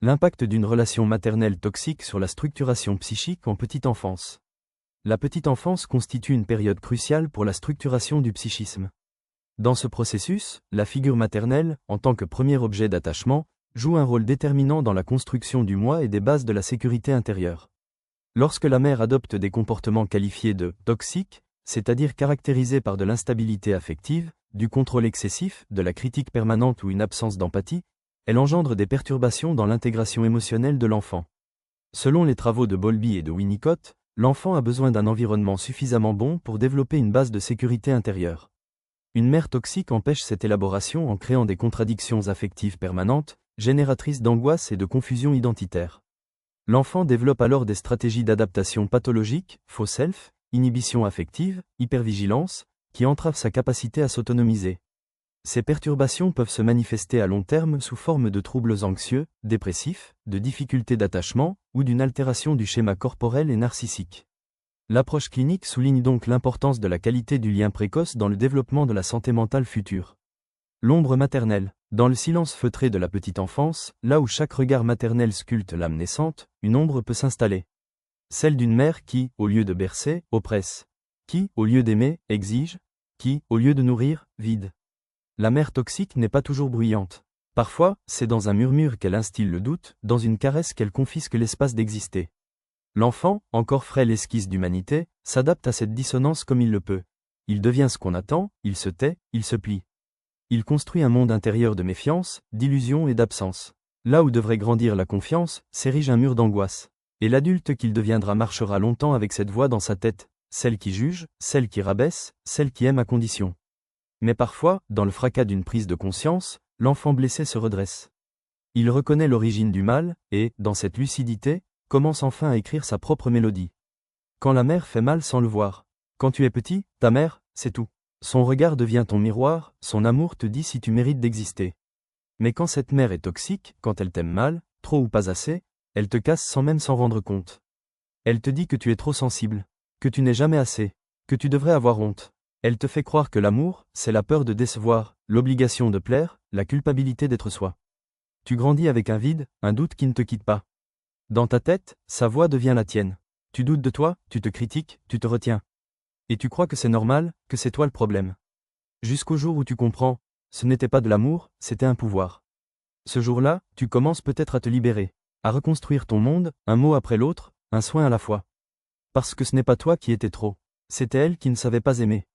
L'impact d'une relation maternelle toxique sur la structuration psychique en petite enfance. La petite enfance constitue une période cruciale pour la structuration du psychisme. Dans ce processus, la figure maternelle, en tant que premier objet d'attachement, joue un rôle déterminant dans la construction du moi et des bases de la sécurité intérieure. Lorsque la mère adopte des comportements qualifiés de toxiques, c'est-à-dire caractérisés par de l'instabilité affective, du contrôle excessif, de la critique permanente ou une absence d'empathie, elle engendre des perturbations dans l'intégration émotionnelle de l'enfant. Selon les travaux de Bowlby et de Winnicott, l'enfant a besoin d'un environnement suffisamment bon pour développer une base de sécurité intérieure. Une mère toxique empêche cette élaboration en créant des contradictions affectives permanentes, génératrices d'angoisse et de confusion identitaire. L'enfant développe alors des stratégies d'adaptation pathologiques, faux self, inhibition affective, hypervigilance, qui entravent sa capacité à s'autonomiser. Ces perturbations peuvent se manifester à long terme sous forme de troubles anxieux, dépressifs, de difficultés d'attachement, ou d'une altération du schéma corporel et narcissique. L'approche clinique souligne donc l'importance de la qualité du lien précoce dans le développement de la santé mentale future. L'ombre maternelle. Dans le silence feutré de la petite enfance, là où chaque regard maternel sculpte l'âme naissante, une ombre peut s'installer. Celle d'une mère qui, au lieu de bercer, oppresse. Qui, au lieu d'aimer, exige. Qui, au lieu de nourrir, vide. La mère toxique n'est pas toujours bruyante. Parfois, c'est dans un murmure qu'elle instille le doute, dans une caresse qu'elle confisque l'espace d'exister. L'enfant, encore frêle esquisse d'humanité, s'adapte à cette dissonance comme il le peut. Il devient ce qu'on attend, il se tait, il se plie. Il construit un monde intérieur de méfiance, d'illusion et d'absence. Là où devrait grandir la confiance, s'érige un mur d'angoisse. Et l'adulte qu'il deviendra marchera longtemps avec cette voix dans sa tête, celle qui juge, celle qui rabaisse, celle qui aime à condition. Mais parfois, dans le fracas d'une prise de conscience, l'enfant blessé se redresse. Il reconnaît l'origine du mal, et, dans cette lucidité, commence enfin à écrire sa propre mélodie. Quand la mère fait mal sans le voir. Quand tu es petit, ta mère, c'est tout. Son regard devient ton miroir, son amour te dit si tu mérites d'exister. Mais quand cette mère est toxique, quand elle t'aime mal, trop ou pas assez, elle te casse sans même s'en rendre compte. Elle te dit que tu es trop sensible, que tu n'es jamais assez, que tu devrais avoir honte. Elle te fait croire que l'amour, c'est la peur de décevoir, l'obligation de plaire, la culpabilité d'être soi. Tu grandis avec un vide, un doute qui ne te quitte pas. Dans ta tête, sa voix devient la tienne. Tu doutes de toi, tu te critiques, tu te retiens. Et tu crois que c'est normal, que c'est toi le problème. Jusqu'au jour où tu comprends, ce n'était pas de l'amour, c'était un pouvoir. Ce jour-là, tu commences peut-être à te libérer, à reconstruire ton monde, un mot après l'autre, un soin à la fois. Parce que ce n'est pas toi qui étais trop, c'était elle qui ne savait pas aimer.